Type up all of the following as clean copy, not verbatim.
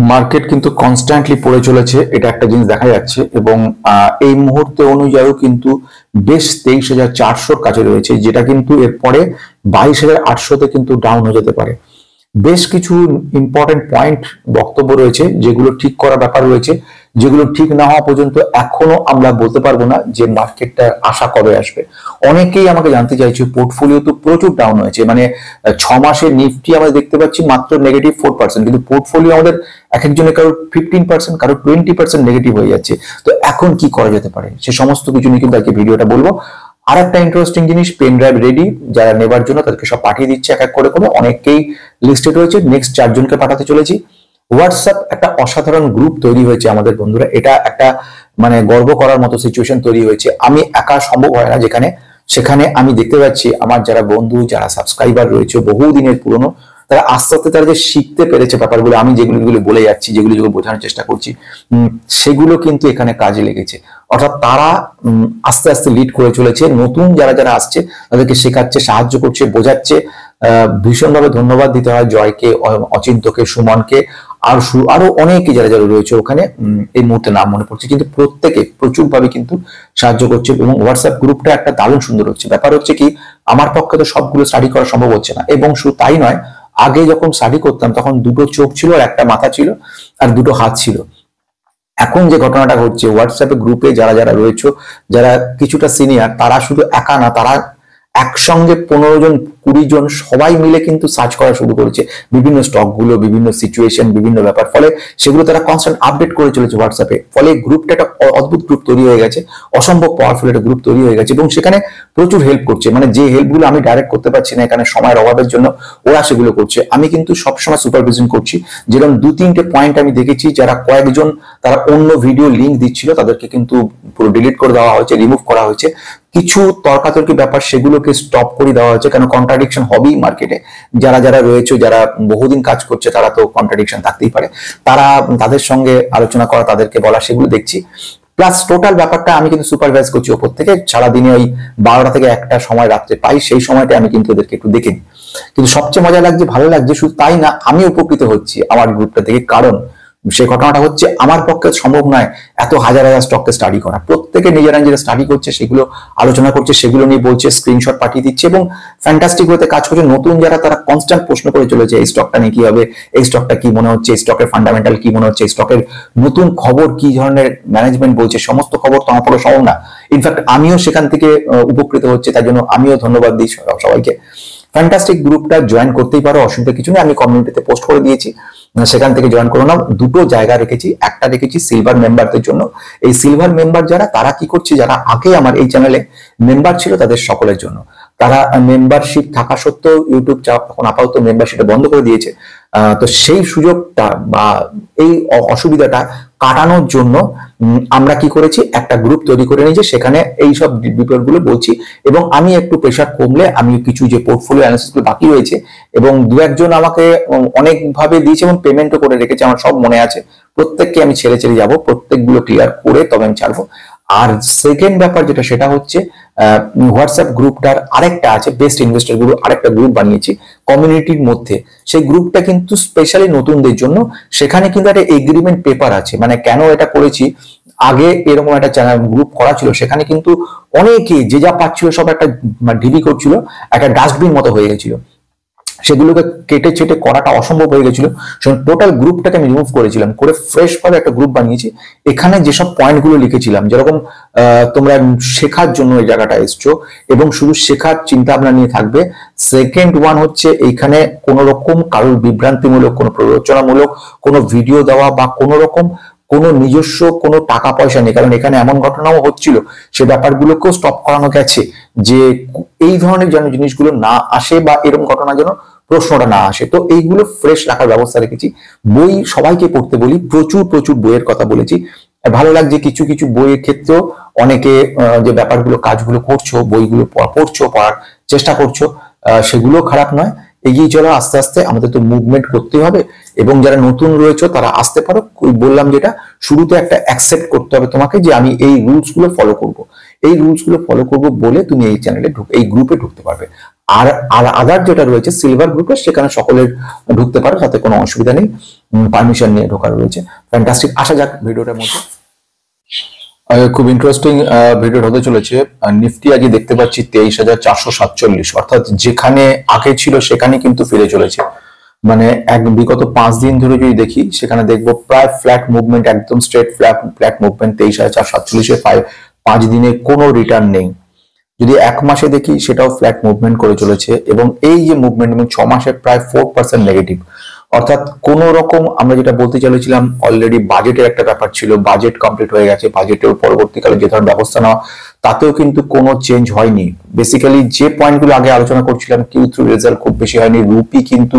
Market কিন্তু constantly পড়ে চলেছে, এটা একটা জিনিস দেখা যাচ্ছে। এবং এই মুহূর্তে অনুযায়ীও কিন্তু বেশ 23,400 কাছে রয়েছে, যেটা কিন্তু এরপরে 22,800-তে কিন্তু ডাউন হয়ে যেতে পারে। বেশ কিছু ইম্পর্টেন্ট পয়েন্ট বক্তব্য রয়েছে, যেগুলো ঠিক করার ব্যাপার রয়েছে, যেগুলো ঠিক না হওয়া পর্যন্ত এখনো আমরা বলতে পারবো না যে মার্কেটটা আশা কবে আসবে। অনেকেই আমাকে জানতে চাইছে, পোর্টফোলিও তো প্রচুর ডাউন হয়েছে, মানে 6 মাসের নিফটি আমরা দেখতে পাচ্ছি মাত্র -4%, কিন্তু পোর্টফোলিও আমাদের এক একজনের কারোর 15%, কারোর 20% নেগেটিভ হয়ে যাচ্ছে। তো এখন কি করা যেতে পারে, সে সমস্ত কিছু নিয়ে কিন্তু আজকে ভিডিওটা বলবো। আর একটা ইন্টারেস্টিং জিনিস, পেন ড্রাইভ রেডি, যারা নেবার জন্য তাদেরকে সব পাঠিয়ে দিচ্ছে এক এক করে করে, অনেকেই লিস্টেড হয়েছে। নেক্সট 4 জনকে পাঠাতে চলেছি। হোয়াটসঅ্যাপ একটা অসাধারণ গ্রুপ তৈরি হয়েছে আমাদের বন্ধুরা, এটা একটা মানে গর্ব করার মতো সিচুয়েশন তৈরি হয়েছে। আমি একা সম্ভব হয় না, সেখানে আমি দেখতে পাচ্ছি আমার যারা বন্ধু, যারা সাবস্ক্রাইবার রয়েছে বহুদিনের পুরনো, তারা আস্তে আস্তে তারা যে শিখতে পেরেছে ব্যাপারগুলো, আমি যেগুলো বলে যাচ্ছি, যেগুলো বোঝানোর চেষ্টা করছি, সেগুলো কিন্তু এখানে কাজে লেগেছে। অর্থাৎ তারা আস্তে আস্তে লিড করে চলেছে। নতুন যারা যারা আসছে তাদেরকে শেখাচ্ছে, সাহায্য করছে, বোঝাচ্ছে। ভীষণভাবে ধন্যবাদ দিতে হয় জয়কে, অচিন্তকে, সুমনকে, আর আরো অনেকে যারা যারা রয়েছে ওখানে, এই মুহূর্তে নাম মনে পড়ছে, কিন্তু প্রত্যেকে প্রচুর ভাবে কিন্তু সাহায্য করছে। এবং হোয়াটসঅ্যাপ গ্রুপটা একটা দারুণ সুন্দর হচ্ছে। ব্যাপার হচ্ছে কি, আমার পক্ষে তো সবগুলো স্টাডি করা সম্ভব হচ্ছে না। এবং শুধু তাই নয়, আগে যখন স্টাডি করতাম তখন দুটো চোখ ছিল, আর একটা মাথা ছিল, আর দুটো হাত ছিল। এখন যে ঘটনাটা হচ্ছে, হোয়াটসঅ্যাপ গ্রুপে যারা যারা রয়েছে, যারা কিছুটা সিনিয়র, তারা শুধু একা না, তারা একসঙ্গে 15 জন 20 জন সবাই মিলে কিন্তু সার্চ করা শুরু করেছে বিভিন্ন স্টকগুলো, বিভিন্ন সিচুয়েশন, বিভিন্ন ব্যাপার। ফলে সেগুলো তারা কনস্ট্যান্ট আপডেট করে চলেছে হোয়াটসঅ্যাপে। ফলে গ্রুপটা একটা অদ্ভুত গ্রুপ তৈরি হয়ে গেছে, অসম্ভব পাওয়ারফুল একটা গ্রুপ তৈরি হয়ে গেছে। এবং সেখানে প্রচুর হেল্প করছে, মানে যে হেল্পগুলো আমি ডাইরেক্ট করতে পারছি না এখানে সময়ের অভাবের জন্য, ওরা সেগুলো করছে। আমি কিন্তু সবসময় সুপারভিশন করছি। যেরকম 2-3টে পয়েন্ট আমি দেখেছি, যারা কয়েকজন তারা অন্য ভিডিও লিঙ্ক দিচ্ছিল, তাদেরকে কিন্তু পুরো ডিলিট করে দেওয়া হয়েছে, রিমুভ করা হয়েছে। কিছু তর্কাতর্কি ব্যাপার, সেগুলোকে স্টপ করে দেওয়া হয়েছে, কারণ কন্ট্রাডিকশন হবেই মার্কেটে। যারা যারা রয়েছে, যারা বহুদিন কাজ করছে, তারা তো কন্ট্রাডিকশন থাকতেই পারে। তাদের সঙ্গে আলোচনা করা, তাদেরকে বলা, সেগুলো দেখছি। প্লাস টোটাল ব্যাপারটা আমি কিন্তু সুপারভাইজ করছি ওপর থেকে। সারাদিনে ওই 12টা থেকে 1টা সময় রাত্রে পাই, সেই সময়টা আমি কিন্তু ওদেরকে একটু দেখে নিই। কিন্তু সবচেয়ে মজা লাগছে, ভালো লাগছে, শুধু তাই না, আমি উপকৃত হচ্ছি আমার গ্রুপটা থেকে। কারণ সেই ঘটনাটা হচ্ছে, আমার পক্ষে সম্ভব নয় এত হাজার হাজার স্টককে স্টাডি করা। প্রত্যেকে নিজেরা যেটা স্টাডি করছে, সেগুলো আলোচনা করছে, সেগুলো নিয়ে বলছে, স্ক্রিনশট পাঠিয়ে দিচ্ছে, এবং ফ্যান্টাস্টিক ওয়েতে কাজ করছে। নতুন যারা, তারা কনস্ট্যান্ট প্রশ্ন করে চলেছে, এই স্টকটা নিয়ে কি হবে, এই স্টকটা কি মনে হচ্ছে, এই স্টকের ফান্ডামেন্টাল কি মনে হচ্ছে, এই স্টকের নতুন খবর কি ধরনের ম্যানেজমেন্ট বলছে। সমস্ত খবর তো আমার পক্ষে সম্ভব না। ইনফ্যাক্ট আমিও সেখান থেকে উপকৃত হচ্ছে, তাই জন্য আমিও ধন্যবাদ দিই সবাইকে। ফ্যান্টাস্টিক গ্রুপটা জয়েন করতেই পারো, অসুবিধা কিছু নেই। আমি কমিউনিটিতে পোস্ট করে দিয়েছি, সেখান থেকে জয়েন করো না। দুটো জায়গা রেখেছি, একটা রেখেছি সিলভার মেম্বারদের জন্য। এই সিলভার মেম্বার যারা, তারা কি করছে, যারা আগে আমার এই চ্যানেলে মেম্বার ছিল, তাদের সকলের জন্য। তারা মেম্বারশিপ থাকা সত্ত্বেও ইউটিউব এখন আপাতত মেম্বারশিপটা বন্ধ করে দিয়েছে। তো সেই সুযোগটা বা এই অসুবিধাটা কাটানোর জন্য আমরা কি করেছি, একটা গ্রুপ তৈরি করে নিয়েছি, সেখানে এই সব বিষয়গুলো বলছি। এবং আমি একটু প্রেশার কমলে, আমি কিছু যে পোর্টফোলিও অ্যানালিসিস গুলো বাকি রয়েছে, এবং 2-1 জন আমাকে অনেক ভাবে দিয়েছে এবং পেমেন্টও করে রেখেছে, আমার সব মনে আছে। প্রত্যেককে আমি ছেড়ে ছেড়ে যাবো, প্রত্যেকগুলো ক্লিয়ার করে তবে আমি ছাড়বো। আর সেকেন্ড ব্যাপার যেটা, সেটা হচ্ছে হোয়াটসঅ্যাপ গ্রুপটার আরেকটা আছে, বেস্ট ইনভেস্টর গ্রুপ, আরেকটা গ্রুপ বানিয়েছি কমিউনিটির মধ্যে। সেই গ্রুপটা কিন্তু স্পেশালি নতুনদের জন্য। সেখানে কিন্তু একটা এগ্রিমেন্ট পেপার আছে। মানে কেন এটা করেছি, আগে এরকম একটা চ্যানেল গ্রুপ করা ছিল, সেখানে কিন্তু অনেকে যে যা পাচ্ছিল সব একটা ঢিবি করছিল, একটা ডাস্টবিন মতো হয়ে গেছিল। সেগুলোকে কেটে ছেটে করাটা অসম্ভব হয়ে গেছিল। টোটাল গ্রুপটাকে আমি রিমুভ করেছিলাম, করে ফ্রেশ ভাবে একটা গ্রুপ বানিয়েছি। এখানে যেসব পয়েন্টগুলো লিখেছিলাম, যেরকম তোমরা শেখার জন্য এই জায়গাটা এসছো এবং শুধু শেখার চিন্তা ভাবনা নিয়ে থাকবে। সেকেন্ড ওয়ান হচ্ছে, এইখানে কোনো রকম কারোর বিভ্রান্তিমূলক, কোনো প্ররোচনামূলক কোনো ভিডিও দেওয়া বা কোনো রকম কোনো নিজস্ব কোনো টাকা পয়সা নেই। কারণ এখানে এমন ঘটনাও হচ্ছিল, সে ব্যাপারগুলোকেও স্টপ করানো গেছে, যে এই ধরনের যেন জিনিসগুলো না আসে, বা এরকম ঘটনা যেন প্রশ্নটা না আসে। তো এইগুলো ফ্রেশ রাখার ব্যবস্থা রেখেছি। বই সবাইকে পড়তে বলি, প্রচুর প্রচুর বইয়ের কথা বলেছি। ভালো লাগছে, কিছু কিছু বইয়ের ক্ষেত্রেও অনেকে যে ব্যাপারগুলো, কাজগুলো করছো, বইগুলো পড়ছো, পড়ার চেষ্টা করছো, সেগুলো খারাপ নয়। এগিয়ে চলো, আস্তে আস্তে আমাদের তো মুভমেন্ট করতে হবে, এবং যারা নতুন রয়েছে তারা আসতে পারো। বললাম যেটা শুরুতে একটা অ্যাকসেপ্ট করতে হবে তোমাকে যে আমি এই রুলস গুলো ফলো করব, এই রুলস গুলো ফলো করব বলে তুমি এই চ্যানেলে এই গ্রুপে ঢুকতে পারবে। আর আর আদার যেটা রয়েছে সিলভার গ্রুপে, সেখানে সকলের ঢুকতে পারো, তাতে কোনো অসুবিধা নেই, পারমিশন নিয়ে ঢোকার রয়েছে। ফ্যান্টাস্টিক। আসা যাক ভিডিওটার মধ্যে। খুব ইন্টারেস্টিং ভিডিও হতে চলেছে। নিফটি আজকে দেখতে পাচ্ছি 23,447, অর্থাৎ যেখানে আগে ছিল সেখানে কিন্তু ফিরে চলেছে। মানে বিগত 5 দিন ধরে যদি দেখি সেখানে দেখবো প্রায় ফ্ল্যাট মুভমেন্ট, একদম স্ট্রেট ফ্ল্যাট মুভমেন্ট। 23,447 5 দিনে কোনো রিটার্ন নেই। যদি 1 মাসে দেখি সেটাও ফ্ল্যাট মুভমেন্ট করে চলেছে, এবং এই যে মুভমেন্ট এবং 6 মাসে প্রায় 4% নেগেটিভ। অর্থাৎ কোন রকম আমরা যেটা বলতে চাইছিলাম, অলরেডি বাজেটের একটা ব্যাপার ছিল, বাজেট কমপ্লিট হয়ে গেছে, বাজেটের পরবর্তীকালে যে ধরনের ব্যবস্থা নেওয়া তাতেও কিন্তু কোনো চেঞ্জ হয়নি। বেসিক্যালি যে পয়েন্টগুলো আগে আলোচনা করছিলাম, Q3 রেজাল্ট খুব বেশি হয়নি, রুপি কিন্তু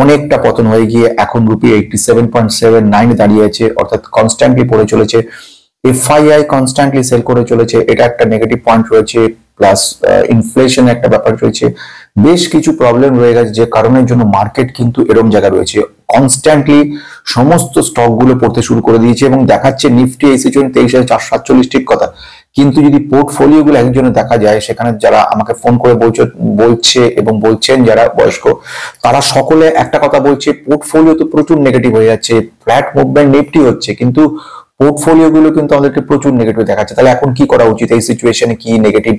অনেকটা পতন হয়ে গিয়ে এখন রুপি 87.79 দাঁড়িয়ে আছে, অর্থাৎ কনস্ট্যান্টলি পড়ে চলেছে। এফআইআই কনস্ট্যান্টলি সেল করে চলেছে, এটা একটা নেগেটিভ পয়েন্ট রয়েছে, প্লাস ইনফ্লেশন একটা ব্যাপার রয়েছে, বেশ কিছু প্রবলেম রয়ে গেছে, যে কারণের জন্য মার্কেট কিন্তু এরকম জায়গা রয়েছে। কনস্ট্যান্টলি সমস্ত স্টক গুলো পড়তে শুরু করে দিয়েছে, এবং দেখাচ্ছে নিফটি এই সিচুয়েশন 23,447, ঠিক কথা। কিন্তু যদি পোর্টফোলিও গুলো একজনে দেখা যায়, সেখানে যারা আমাকে ফোন করে বলছে এবং বলছেন যারা বয়স্ক, তারা সকলে একটা কথা বলছে, পোর্টফোলিও তো প্রচুর নেগেটিভ হয়ে যাচ্ছে, ফ্ল্যাট মুভমেন্ট নিফটি হচ্ছে, কিন্তু পোর্টফোলিও গুলো কিন্তু আমাদেরকে প্রচুর নেগেটিভ দেখাচ্ছে। তাহলে এখন কি করা উচিত? এই সিচুয়েশনে কি নেগেটিভ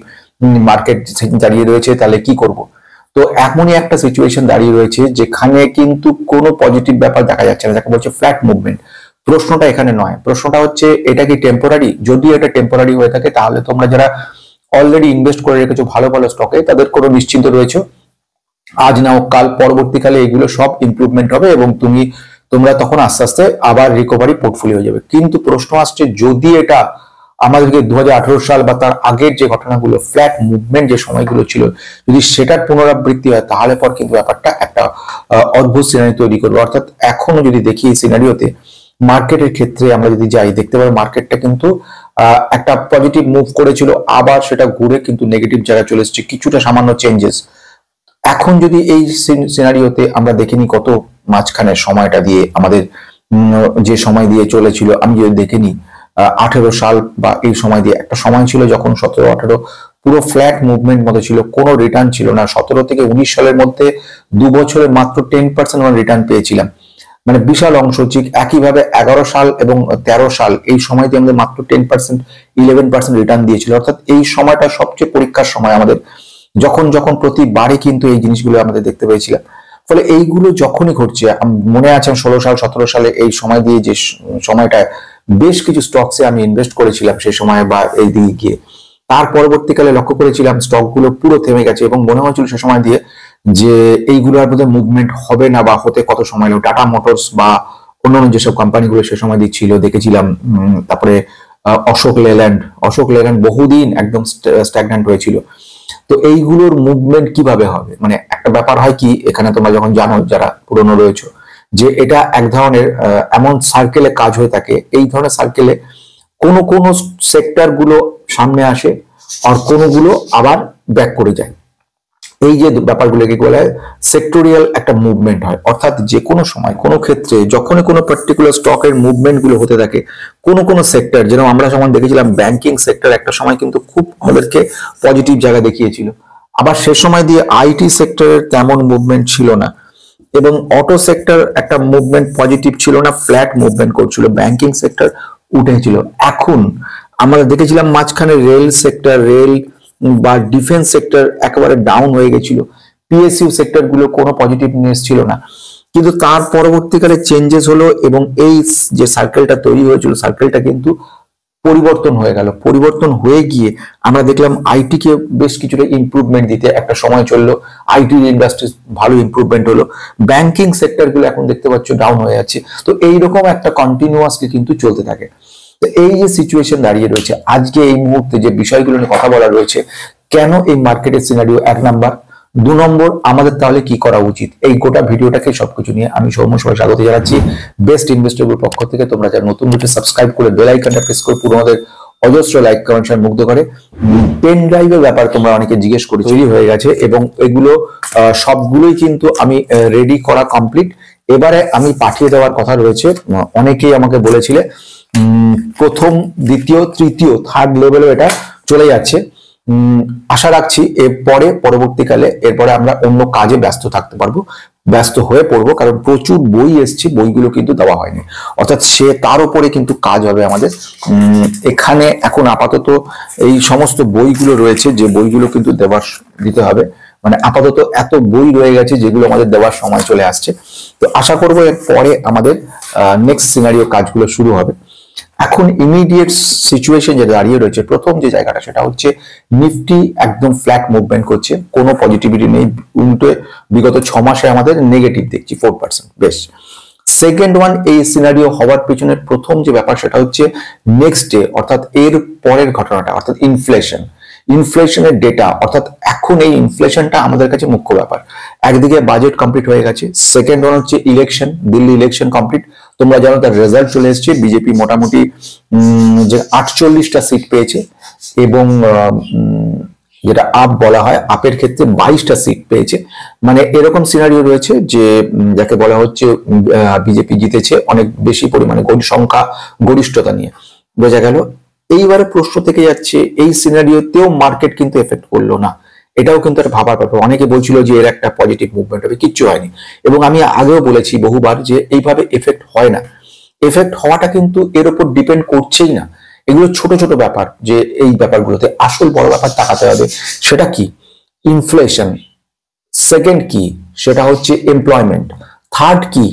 মার্কেট দাঁড়িয়ে রয়েছে, তাহলে কি করব? তো এমনই একটা সিচুয়েশন দাঁড়িয়ে রয়েছে যেখানে কিন্তু কোনো পজিটিভ ব্যাপার দেখা যাচ্ছে না, যাকে বলছে ফ্ল্যাট মুভমেন্ট। প্রশ্নটা এখানে নয়, প্রশ্নটা হচ্ছে এটা কি টেম্পোরারি? যদি এটা টেম্পোরারি হয়ে থাকে, তাহলে তোমরা যারা অলরেডি ইনভেস্ট করে রেখেছো ভালো ভালো স্টকে, তাদের কোনো নিশ্চিন্ত রয়েছে, আজ না হোক কাল পরবর্তীকালে এগুলো সব ইমপ্রুভমেন্ট হবে, এবং তোমরা তখন আস্তে আস্তে আবার রিকভারি পোর্টফোলিও হয়ে যাবে। কিন্তু প্রশ্ন আসছে, যদি এটা আমাদেরকে 2018 সাল বা তার আগের যে ঘটনাগুলো, ফ্ল্যাট মুভমেন্ট যে সময়গুলো ছিল, যদি সেটার পুনরাবৃত্তি হয়, তাহলে পর কিন্তু ব্যাপারটা একটা অদ্ভুত সিনারি তৈরি করবে। অর্থাৎ এখনো যদি দেখি এই সিনারিওতে মার্কেটের ক্ষেত্রে আমরা যদি যাই, দেখতে পাবো মার্কেটটা কিন্তু একটা পজিটিভ মুভ করেছিল, আবার সেটা ঘুরে কিন্তু নেগেটিভ জায়গায় চলে এসেছে, কিছুটা সামান্য চেঞ্জেস। এখন যদি এই সিনারিওতে আমরা দেখিনি কত মাঝখানে সময়টা দিয়ে আমাদের যে সময় দিয়ে চলেছিল, আমি যদি দেখিনি 18 সাল বা এই সময় দিয়ে একটা সময় ছিল যখন 17-18 পুরো ফ্ল্যাট মুভমেন্ট মতো ছিল, কোনো রিটার্ন ছিল না। 17 থেকে 19 সালের মধ্যে 2 বছরে মাত্র 10% আমরা রিটার্ন পেয়েছিলাম, মানে বিশাল অংশ। ঠিক একইভাবে 11 সাল এবং 13 সাল এই সময় দিয়ে আমাদের মাত্র 10% 11% রিটার্ন দিয়েছিল। অর্থাৎ এই সময়টা সবচেয়ে পরীক্ষার সময় আমাদের, যখন প্রতিবারই কিন্তু এই জিনিসগুলো আমাদের দেখতে পেয়েছিলাম। ফলে এইগুলো যখনই ঘটছে, মনে আছে 16 সাল 17 সালে এই সময় দিয়ে যে সময়টা বেশ কিছু স্টকসে আমি ইনভেস্ট করেছিলাম সেই সময়, বা এই দিকে গিয়ে তার পরবর্তীকালে লক্ষ্য করেছিলাম স্টকগুলো পুরো থেমে গেছে, এবং মনে হয়েছিল সে সময় দিয়ে যে এইগুলোর মধ্যে মুভমেন্ট হবে না, বা হতে কত সময় লাগবে। টাটা মোটরস বা অন্যান্য যেসব কোম্পানিগুলো সে সময় দিয়ে ছিল দেখেছিলাম, তারপরে অশোক লেল্যান্ড বহুদিন একদম স্ট্যাগন্যান্ট হয়েছিল। তো এইগুলোর মুভমেন্ট কিভাবে হবে? মানে একটা ব্যাপার হয় কি, এখানে তোমরা যখন জানো যারা পুরনো রয়েছে, যে এটা এক ধরনের এমন সার্কেলে কাজ হয়ে থাকে, এই ধরনের সার্কেলে কোন সেক্টর গুলো সামনে আসে আর কোনগুলো আবার ব্যাক করে যায়। এই যে ব্যাপারগুলোকে বলা হয় সেক্টোরিয়াল একটা মুভমেন্ট হয়। অর্থাৎ যে কোনো সময় কোনো ক্ষেত্রে যখনই কোনো পার্টিকুলার স্টকের মুভমেন্ট গুলো হতে থাকে, কোন সেক্টর, যেরকম আমরা যেমন দেখেছিলাম ব্যাংকিং সেক্টর একটা সময় কিন্তু খুব আমাদেরকে পজিটিভ জায়গা দেখিয়েছিল, আবার সে সময় দিয়ে আইটি সেক্টরের তেমন মুভমেন্ট ছিল না, এবং অটো সেক্টর একটা মুভমেন্ট পজিটিভ ছিল না, ফ্ল্যাট মুভমেন্ট করছিল, ব্যাংকিং সেক্টর উঠেছিল। এখন আমরা দেখেছিলাম মাঝখানে রেল বা ডিফেন্স সেক্টর একেবারে ডাউন হয়ে গেছিল, পিএসইউ সেক্টর গুলো কোনো পজিটিভনেস ছিল না। কিন্তু তার পরবর্তীকালে চেঞ্জেস হলো, এবং এই যে সার্কেলটা তৈরি হয়েছিল, সার্কেলটা কিন্তু পরিবর্তন হয়ে গেল। পরিবর্তন হয়ে গিয়ে আমরা দেখলাম আইটি কে বেশ কিছুটা ইমপ্রুভমেন্ট দিতে একটা সময় চললো, আইটি ইন্ডাস্ট্রি ভালো ইমপ্রুভমেন্ট হলো, ব্যাংকিং সেক্টর গুলো এখন দেখতে পাচ্ছ ডাউন হয়ে যাচ্ছে। তো এইরকম একটা কন্টিনিউয়াসলি কিন্তু চলতে থাকে। তো এই যে সিচুয়েশন দাঁড়িয়ে রয়েছে আজকে এই মুহূর্তে, যে বিষয়গুলো নিয়ে কথা বলা রয়েছে, কেন এই মার্কেটের সিনারিও 1 নাম্বার, 2 নম্বর আমাদের তাহলে কি করা উচিত, এই গোটা ভিডিওটাকে সবকিছু নিয়ে আমি সৌম্য সবাই স্বাগত জানাচ্ছি বেস্ট ইনভেস্টর গ্রুপ পক্ষ থেকে। তোমরা যারা নতুন ভিডিও সাবস্ক্রাইব করে বেল আইকনটা প্রেস করে পুরোনোদের অজস্র লাইক কমেন্টস মুগ্ধ করে। পেন ড্রাইভের ব্যাপার তোমরা অনেকে জিজ্ঞেস করে, তৈরি হয়ে গেছে এবং এগুলো সবগুলোই কিন্তু আমি রেডি করা কমপ্লিট। এবারে আমি পাঠিয়ে দেওয়ার কথা রয়েছে। অনেকেই আমাকে বলেছিলে প্রথম, দ্বিতীয়, তৃতীয়, থার্ড লেভেলও এটা চলে যাচ্ছে। আশা রাখছি এরপরে পরবর্তীকালে এরপরে আমরা অন্য কাজে ব্যস্ত হয়ে পড়বো, কারণ প্রচুর বই এসছে, বইগুলো কিন্তু দেওয়া হয়নি, অর্থাৎ তার উপরে কিন্তু কাজ হবে আমাদের। এখানে এখন আপাতত এই সমস্ত বইগুলো রয়েছে, যে বইগুলো কিন্তু দিতে হবে, মানে আপাতত এত বই রয়ে গেছে যেগুলো আমাদের দেওয়ার সময় চলে আসছে। তো আশা করবো এর পরে আমাদের নেক্সট সিনারিও কাজগুলো শুরু হবে। এখন ইমিডিয়েট সিচুয়েশন যে দাঁড়িয়ে রয়েছে, প্রথম যে জায়গাটা সেটা হচ্ছে নিফটি একদম ফ্ল্যাট মুভমেন্ট করছে, কোনো পজিটিভিটি নেই, উল্টো বিগত 6 মাসে আমাদের নেগেটিভ দেখছি 4%। বেশ, সেকেন্ড ওয়ান, এই সিনারিও হওয়ার পিছনে প্রথম যে ব্যাপার সেটা হচ্ছে নেক্সট ডে, অর্থাৎ এর পরের ঘটনাটা, অর্থাৎ ইনফ্লেশনের ডেটা, অর্থাৎ এখন এই ইনফ্লেশনটা আমাদের কাছে মুখ্য ব্যাপার। একদিকে বাজেট কমপ্লিট হয়ে গেছে, সেকেন্ড ওয়ান হচ্ছে ইলেকশন, দিল্লি ইলেকশন কমপ্লিট, তোমরা জানো তার রেজাল্ট চলে এসেছে। বিজেপি মোটামুটি যে 48টা সিট পেয়েছে এবং যেটা আপ বলা হয়, আপের ক্ষেত্রে 22টা সিট পেয়েছে। মানে এরকম সিনারিও রয়েছে যে যাকে বলা হচ্ছে বিজেপি জিতেছে অনেক বেশি পরিমাণে, সংখ্যা গরিষ্ঠতা নিয়ে, বোঝা গেল। এইবারে প্রশ্ন থেকে যাচ্ছে, এই সিনারিওতেও মার্কেট কিন্তু এফেক্ট করলো না, এটাও কিন্তু একটা ভাবার ব্যাপার। অনেকে বলছিল যে এর একটা পজিটিভ মুভমেন্ট হবে, কিচ্ছু হয়নি। এবং আমি আগেও বলেছি বহুবার যে এইভাবে এফেক্ট হয় না, এফেক্ট হওয়াটা কিন্তু এর উপর ডিপেন্ড করছেই না। এগুলো ছোট ছোট ব্যাপার, যে এই ব্যাপারগুলোতে আসল বড় ব্যাপার তাকাতে হবে। সেটা কি? ইনফ্লেশন। সেকেন্ড কি? সেটা হচ্ছে এমপ্লয়মেন্ট। থার্ড কি?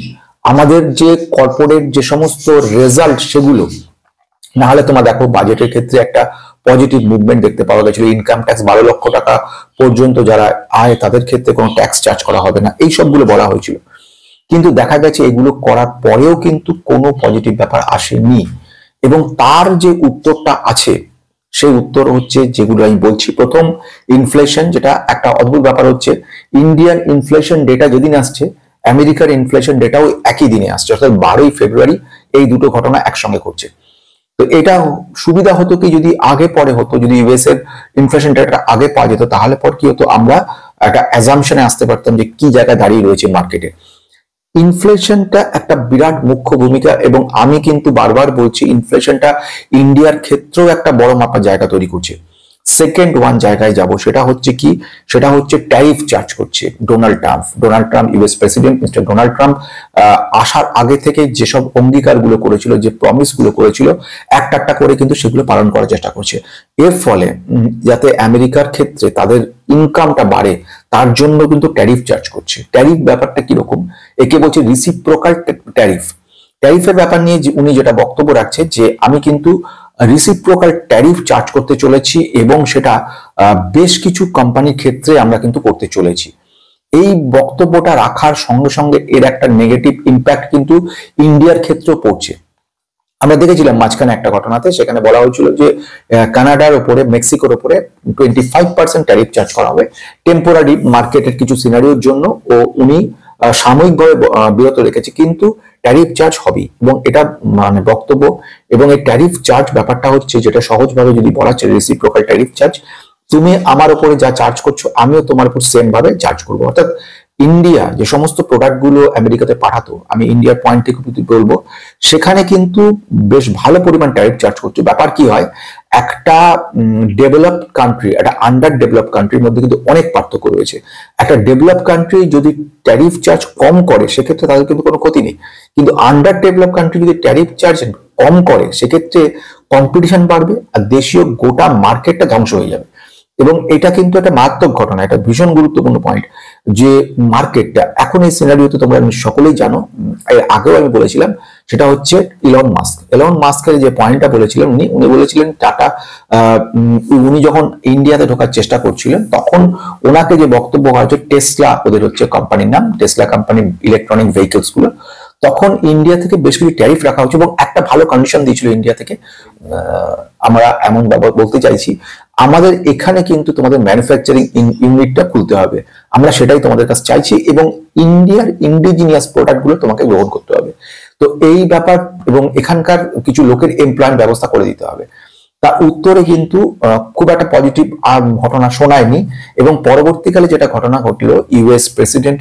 আমাদের যে কর্পোরেট যে সমস্ত রেজাল্ট, সেগুলো। না হলে তোমরা দেখো বাজেটের ক্ষেত্রে একটা পজিটিভ মুভমেন্ট দেখতে পাওয়া গেছিল। ইনকাম ট্যাক্স 12 লক্ষ টাকা পর্যন্ত যারা আয় তাদের ক্ষেত্রে কোনো ট্যাক্স চার্জ করা হবে না, এই সবগুলো বলা হয়েছিল। কিন্তু দেখা গেছে এগুলো করার পরেও কিন্তু কোনো পজিটিভ ব্যাপার আসেনি। এবং তার যে উত্তরটা আছে, সেই উত্তর হচ্ছে যেগুলো আমি বলছি। প্রথম, ইনফ্লেশন, যেটা একটা অদ্ভুত ব্যাপার হচ্ছে, ইন্ডিয়ান ইনফ্লেশন ডেটা যেদিন আসছে, আমেরিকার ইনফ্লেশন ডেটাও একই দিনে আসছে, অর্থাৎ 12ই ফেব্রুয়ারি এই দুটো ঘটনা একসঙ্গে ঘটছে। তো এটা সুবিধা হতো কি যদি আগে পরে হতো, যদি ইউএস এর ইনফ্লেশন ডেটা আগে পাওয়া যেত, তাহলে পর কি হতো, আমরা একটা অ্যাজাম্পশনে আসতে পারতাম যে কি জায়গায় দাঁড়িয়ে রয়েছে মার্কেটে। ইনফ্লেশনটা একটা বিরাট মুখ্য ভূমিকা, এবং আমি কিন্তু বারবার বলছি ইনফ্লেশনটা ইন্ডিয়ার ক্ষেত্রেও একটা বড় মাপা জায়গা তৈরি করছে। সেকেন্ড ওয়ান জায়গায় যাব, সেটা হচ্ছে কি, সেটা হচ্ছে ট্যারিফ চার্জ করছে Donald Trump US president mister Donald Trump আসার আগে থেকে যেসব অঙ্গীকারগুলো করেছিল, যে প্রমিস গুলো করেছিল, একটা একটা করে কিন্তু সেগুলো পালন করার চেষ্টা করছে। এর ফলে যাতে আমেরিকার ক্ষেত্রে তাদের ইনকামটা বাড়ে, তার জন্য কিন্তু ট্যারিফ চার্জ করছে। ট্যারিফ ব্যাপারটা কিরকম, একে বলছে রিসিপ্রোকাল ট্যারিফ। ট্যারিফের ব্যাপার নিয়ে উনি যেটা বক্তব্য রাখছে, যে আমি কিন্তু রিসিপ্রোকাল ট্যারিফ চার্জ করতে চলেছি, এবং সেটা বেশ কিছু কোম্পানির ক্ষেত্রে আমরা কিন্তু করতে চলেছি। এই বক্তব্যটা রাখার সঙ্গে সঙ্গে এর একটা নেগেটিভ ইম্প্যাক্ট কিন্তু ইন্ডিয়ার ক্ষেত্রেও পড়ছে। আমরা দেখেছিলাম মাঝখানে একটা ঘটনাতে, সেখানে বলা হয়েছিল যে কানাডার উপরে, মেক্সিকোর উপরে 25% ট্যারিফ চার্জ করা হবে টেম্পোরারি মার্কেটের কিছু সিনারিওর জন্য, ও উনি সাময়িকভাবে বিরত রেখেছে, কিন্তু ট্যারিফ চার্জ হবে। এবং এটা মানে বক্তব্য, এবং এই ট্যারিফ চার্জ ব্যাপারটা হচ্ছে, যেটা সহজভাবে যদি বলা হচ্ছে, রেসিপ্রোকাল ট্যারিফ চার্জ। তুমি আমার উপরে যা চার্জ করছো, আমিও তোমার উপর সেম ভাবে চার্জ করবো। অর্থাৎ ইন্ডিয়া যে সমস্ত প্রোডাক্ট গুলো আমেরিকাতে পাঠাতো, আমি ইন্ডিয়ার পয়েন্ট থেকে যদি বলবো, সেখানে কিন্তু বেশ ভালো পরিমাণ ট্যারিফ চার্জ করছে। ব্যাপার কি হয়, একটা ডেভেলপড কান্ট্রি, একটা আন্ডার ডেভেলপড কান্ট্রির মধ্যে কিন্তু অনেক পার্থক্য রয়েছে। একটা ডেভেলপড কান্ট্রি যদি ট্যারিফ চার্জ কম করে, সেক্ষেত্রে তাদের কিন্তু কোনো ক্ষতি নেই। কিন্তু আন্ডার ডেভেলপড কান্ট্রি যদি ট্যারিফ চার্জ কম করে, সেক্ষেত্রে কম্পিটিশন বাড়বে, আর দেশীয় গোটা মার্কেটটা ধ্বংস হয়ে যাবে। এবং এটা কিন্তু একটা মারাত্মক ঘটনা, এটা ভীষণ গুরুত্বপূর্ণ পয়েন্ট, যে মার্কেটটা এখন এই সিনারিওতে তোমরা সকলেই জানো, এর আগেও আমি বলেছিলাম, সেটা হচ্ছে এলন মাস্কের যে পয়েন্টটা বলেছিলেন, উনি বলেছিলেন টাটা, উনি যখন ইন্ডিয়াতে ঢোকার চেষ্টা করছিলেন, তখন ওনাকে যে বক্তব্য করা হচ্ছে, টেসলা ওদের হচ্ছে কোম্পানির নাম, টেসলা কোম্পানি ইলেকট্রনিক ভেহিকলস গুলো, তখন ইন্ডিয়া থেকে বেশ কিছু ট্যারিফ রাখা হচ্ছে, এবং একটা ভালো কন্ডিশন দিয়েছিল ইন্ডিয়া থেকে, আমরা এমন বলতে চাইছি, আমাদের এখানে কিন্তু তোমাদের ম্যানুফ্যাকচারিং ইউনিটটা খুলতে হবে, আমরা সেটাই তোমাদের কাছে চাইছি, এবং ইন্ডিয়ার ইন্ডিজিনিয়াস প্রোডাক্ট গুলো তোমাকে গ্রহণ করতে হবে। তো এই ব্যাপার, এবং এখানকার কিছু লোকের এমপ্লয়মেন্ট ব্যবস্থা করে দিতে হবে। তার উত্তরে কিন্তু খুব একটা পজিটিভ ঘটনা শোনায়নি, এবং পরবর্তীকালে যেটা ঘটনা ঘটলো, US president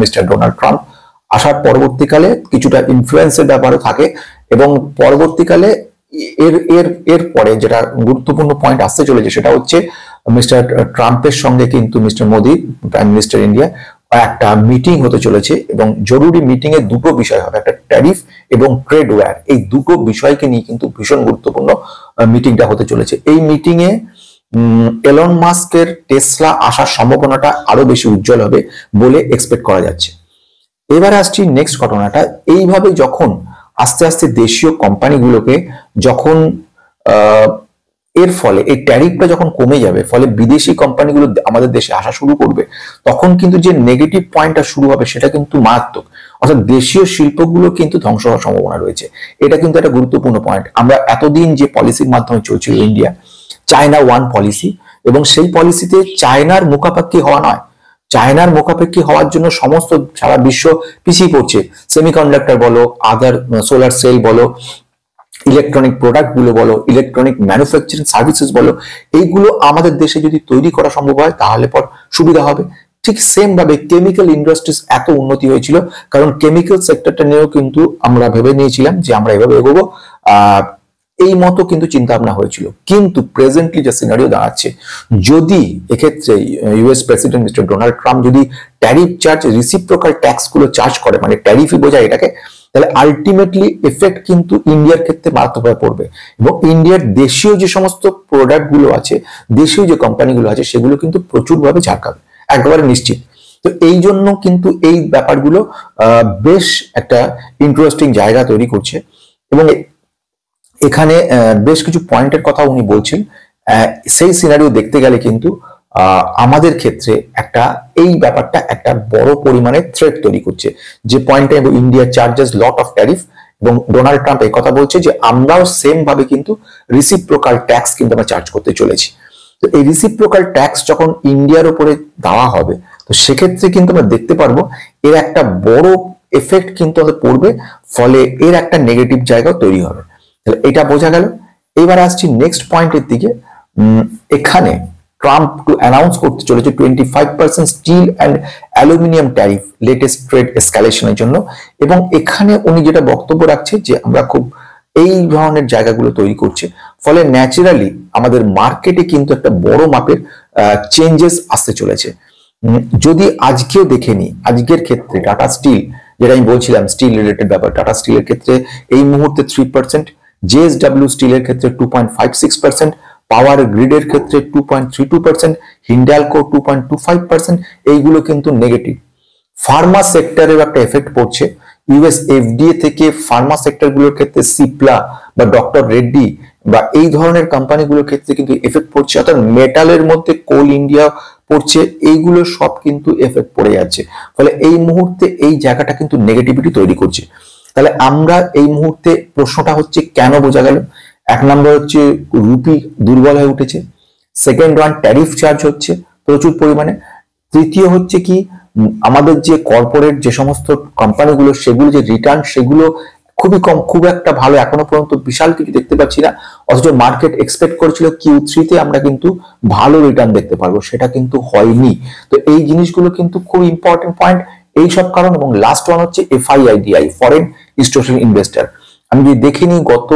mister Donald Trump আসার পরবর্তীকালে কিছুটা ইনফ্লুয়েন্সের ব্যাপারও থাকে, এবং পরবর্তীকালে এর এর এর পরে যেটা গুরুত্বপূর্ণ পয়েন্ট আসতে চলেছে সেটা হচ্ছে মিস্টার ট্রাম্পের সঙ্গে কিন্তু mister Modi, prime minister India, একটা মিটিং হতে চলেছে, এবং জরুরি মিটিং এ দুটো বিষয় হবে, একটা ট্যারিফ এবং ট্রেড ওয়ার। এই দুটো বিষয়কে নিয়ে কিন্তু ভীষণ গুরুত্বপূর্ণ মিটিংটা হতে চলেছে। এই মিটিং এ এলন মাস্কের টেসলা আসার সম্ভাবনাটা আরো বেশি উজ্জ্বল হবে বলে এক্সপেক্ট করা যাচ্ছে। এবার আসছি নেক্সট ঘটনাটা। এইভাবে যখন আস্তে আস্তে দেশীয় কোম্পানিগুলোকে যখন এর ফলে এই ট্যারিফটা যখন কমে যাবে, ফলে বিদেশি কোম্পানিগুলো আমাদের দেশে আসা শুরু করবে, তখন কিন্তু যে নেগেটিভ পয়েন্টটা শুরু হবে সেটা কিন্তু মারাত্মক। অর্থাৎ দেশীয় শিল্পগুলো কিন্তু ধ্বংস হওয়ার সম্ভাবনা রয়েছে। এটা কিন্তু একটা গুরুত্বপূর্ণ পয়েন্ট। আমরা এতদিন যে পলিসির মাধ্যমে চলছিল ইন্ডিয়া, চায়না ওয়ান পলিসি, এবং সেই পলিসিতে চায়নার মুখাপেক্ষী হওয়া নয়, চায়নার মুখাপেক্ষী হওয়ার জন্য সমস্ত সারা বিশ্ব পিছিয়ে পড়ছে। সেমিকন্ডাক্টর বলো, আদার সোলার সেল বলো, ইলেকট্রনিক প্রোডাক্ট গুলো বলো, ইলেকট্রনিক ম্যানুফ্যাকচারিং সার্ভিসেস বলো, এইগুলো আমাদের দেশে যদি তৈরি করা সম্ভব হয় তাহলে পর সুবিধা হবে। ঠিক সেম ভাবে কেমিক্যাল ইন্ডাস্ট্রিজ এত উন্নতি হয়েছিল কারণ কেমিক্যাল সেক্টরটা নিয়েও কিন্তু আমরা ভেবে নিয়েছিলাম যে আমরা এভাবে এগোবো, এই মতো কিন্তু চিন্তা ভাবনা হয়েছিল। কিন্তু প্রেজেন্টলি যে সিনারিও দাঁড়াচ্ছে, যদি এক্ষেত্রে US president mister Donald Trump যদি ট্যারিফ চার্জ, রিসিপ্রোকাল ট্যাক্স গুলো চার্জ করে, মানে ট্যারিফই বোঝায় এটাকে, তাহলে আলটিমেটলি এফেক্ট কিন্তু ইন্ডিয়ার ক্ষেত্রে মারাত্মকভাবে পড়বে, এবং ইন্ডিয়ার দেশীয় যে সমস্ত প্রোডাক্ট গুলো আছে, দেশীয় যে কোম্পানিগুলো আছে, সেগুলো কিন্তু প্রচুরভাবে ঝাঁকাবে, একেবারে নিশ্চিত। তো এই জন্য কিন্তু এই ব্যাপারগুলো বেশ একটা ইন্টারেস্টিং জায়গা তৈরি করছে, এবং এখানে বেশ কিছু পয়েন্টের কথা উনি বলছেন। সেই সিনারিও দেখতে গেলে কিন্তু আমাদের ক্ষেত্রে একটা এই ব্যাপারটা একটা বড় পরিমাণে থ্রেট তৈরি করছে। যে পয়েন্টে India charges lot of tariff, এবং ডোনাল্ড ট্রাম্প এই কথা বলছে যে আমরাও সেম ভাবে কিন্তু রিসিপ্রোকাল ট্যাক্স কিন্তু আমরা চার্জ করতে চলেছি। তো এই রিসিপ্রোকাল ট্যাক্স যখন ইন্ডিয়ার উপরে দেওয়া হবে, তো সেক্ষেত্রে কিন্তু আমরা দেখতে পারবো এর একটা বড় এফেক্ট কিন্তু আমাদের পড়বে, ফলে এর একটা নেগেটিভ জায়গাও তৈরি হবে। তাহলে এটা বোঝা গেল। এবার আসছি নেক্সট পয়েন্টের দিকে। এখানে ট্রাম্প অ্যানাউন্স করতে চলেছে 25% steel and aluminium tariff latest trade এসকালেশনের জন্য, এবং এখানে উনি যেটা বক্তব্য রাখছে যে আমরা খুব এই ধরনের জায়গাগুলো তৈরি করছে, ফলে ন্যাচারালি আমাদের মার্কেটে কিন্তু একটা বড় মাপের চেঞ্জেস আসতে চলেছে। যদি আজকেও দেখে নিই, আজকের ক্ষেত্রে টাটা স্টিল, যেটা আমি বলছিলাম স্টিল রিলেটেড ব্যাপার, টাটা স্টিলের ক্ষেত্রে এই মুহূর্তে 3%, জেএসডব্লিউ স্টিলের ক্ষেত্রে 2.56%, পাওয়ার গ্রিডের ক্ষেত্রে 2.32%, হিন্ডালকো 2.25%, এইগুলো কিন্তু নেগেটিভ। ফার্মা সেক্টরেও একটা এফেক্ট পড়ছে। ইউএস এফডিএ থেকে ফার্মা সেক্টর গুলোর ক্ষেত্রে সিপ্লা বা ডক্টর রেড্ডি বা এই ধরনের কোম্পানিগুলোর ক্ষেত্রে কিন্তু এফেক্ট পড়ছে। অর্থাৎ মেটালের মধ্যে কোল ইন্ডিয়া পড়ছে, এইগুলো সব কিন্তু এফেক্ট পড়ে যাচ্ছে। ফলে এই মুহূর্তে এই জায়গাটা কিন্তু নেগেটিভিটি তৈরি করছে। তাহলে আমরা এই মুহূর্তে প্রশ্নটা হচ্ছে কেন বোঝা গেল? এক নম্বর হচ্ছে রুপি দুর্বল হয়ে উঠেছে, সেকেন্ড ওয়ান ট্যারিফ চার্জ হচ্ছে প্রচুর পরিমাণে, তৃতীয় হচ্ছে কি আমাদের যে কর্পোরেট যে সমস্ত কোম্পানিগুলো সেগুলো যে রিটার্ন সেগুলো খুবই কম, খুব একটা ভালো এখনো পর্যন্ত বিশাল কিছু দেখতে পাচ্ছি না, অথচ মার্কেট এক্সপেক্ট করেছিল Q3 তে আমরা কিন্তু ভালো রিটার্ন দেখতে পারবো, সেটা কিন্তু হয়নি। তো এই জিনিসগুলো কিন্তু খুব ইম্পর্টেন্ট পয়েন্ট, এই সব কারণ। এবং লাস্ট ওয়ান হচ্ছে FIIDI, ফরেন ইনস্টিটিউশনাল ইনভেস্টর। আমি যদি দেখিনি গত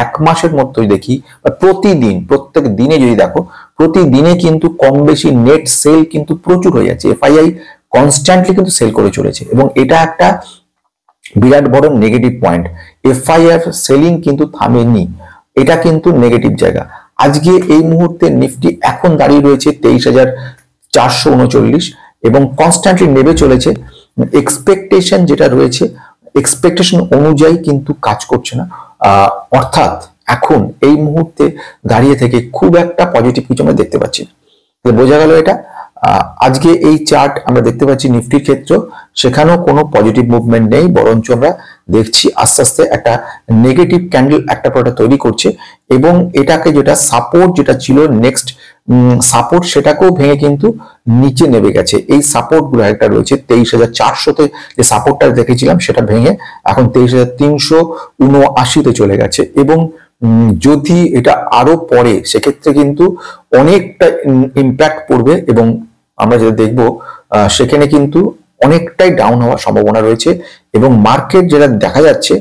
এক মাসের মধ্যে দেখি, প্রতিদিন প্রত্যেক দিনে যদি দেখো, প্রতিদিনে কিন্তু কম বেশি নেট সেল কিন্তু প্রচুর হয়ে যাচ্ছে। FII কনস্ট্যান্টলি কিন্তু সেল করে চলেছে, এবং এটা একটা বিরাট বড় নেগেটিভ পয়েন্ট। FIR সেলিং কিন্তু থামেনি, এটা কিন্তু নেগেটিভ জায়গা। আজকে এই মুহূর্তে নিফটি এখন দাঁড়িয়ে রয়েছে 23,439, এবং কনস্ট্যান্টলি নেমে চলেছে। এক্সপেকটেশন যেটা রয়েছে, এক্সপেকটেশন অনুযায়ী কিন্তু কাজ করছে না। অর্থাৎ এখন এই মুহূর্তে দাঁড়িয়ে থেকে খুব একটা পজিটিভ কিছু আমরা দেখতে পাচ্ছি না। বোঝা গেল এটা। আজকে এই চার্ট আমরা দেখতে পাচ্ছি নিফটির ক্ষেত্রে, সেখানেও কোনো পজিটিভ মুভমেন্ট নেই, বরঞ্চ আমরা দেখছি আস্তে আস্তে একটা নেগেটিভ ক্যান্ডেল একটা পরে তৈরি করছে, এবং এটাকে যেটা সাপোর্ট যেটা ছিল নেক্সট সাপোর্ট, সেটাকেও ভেঙে কিন্তু নিচে নেমে গেছে। এই সাপোর্ট গুলো একটা রয়েছে 23,400-তে যে সাপোর্টটা দেখেছিলাম সেটা ভেঙে এখন 23,379-তে চলে গেছে, এবং যদি এটা আরো পড়ে সেক্ষেত্রে কিন্তু অনেকটা ইম্প্যাক্ট পড়বে এবং আমরা যেটা দেখবো সেখানে কিন্তু অনেকটাই ডাউন হওয়ার সম্ভাবনা রয়েছে এবং মার্কেট যেটা দেখা যাচ্ছে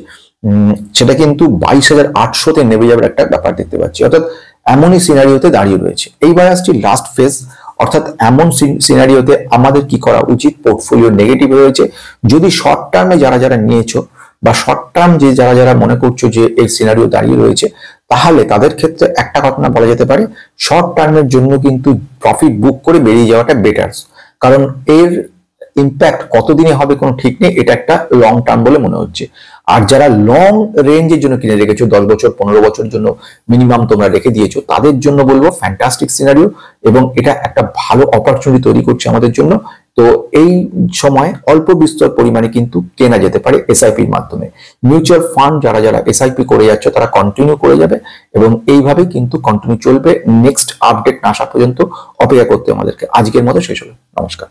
সেটা কিন্তু 22,800-তে নেমে যাওয়ার একটা ব্যাপার দেখতে পাচ্ছি, অর্থাৎ এমনই সিনারিওতে দাঁড়িয়ে রয়েছে। এইবার আসছি লাস্ট ফেজ, অর্থাৎ এমন সিনারিওতে আমাদের কি করা উচিত। পোর্টফোলিও নেগেটিভ রয়েছে, যদি শর্ট টার্মে যারা যারা নিয়েছো বা শর্ট টার্ম যে যারা যারা মনে করছো যে এই সিনারিও দাঁড়িয়ে রয়েছে, তাহলে তাদের ক্ষেত্রে একটা ঘটনা বলা যেতে পারে, শর্ট টার্মের জন্য কিন্তু প্রফিট বুক করে বেরিয়ে যাওয়াটা বেটার, কারণ এর ইম্প্যাক্ট কতদিনে হবে কোনো ঠিক নেই, এটা একটা লং টার্ম বলে মনে হচ্ছে। আর যারা লং রেঞ্জের জন্য কিনে রেখেছো, 10 বছর 15 বছর জন্য মিনিমাম তোমরা রেখে দিয়েছো, তাদের জন্য বলবো ফ্যান্টাস্টিক সিনারিও এবং এটা একটা ভালো অপরচুনিটি তৈরি করছে আমাদের জন্য। তো এই সময় অল্প বিস্তর পরিমাণে কিন্তু কেনা যেতে পারে এসআইপির মাধ্যমে। মিউচুয়াল ফান্ড যারা যারা এসআইপি করে যাচ্ছে তারা কন্টিনিউ করে যাবে এবং এইভাবে কিন্তু কন্টিনিউ চলবে, নেক্সট আপডেট না আসা পর্যন্ত অপেক্ষা করতে আমাদেরকে। আজকের মতো শেষ হলো, নমস্কার।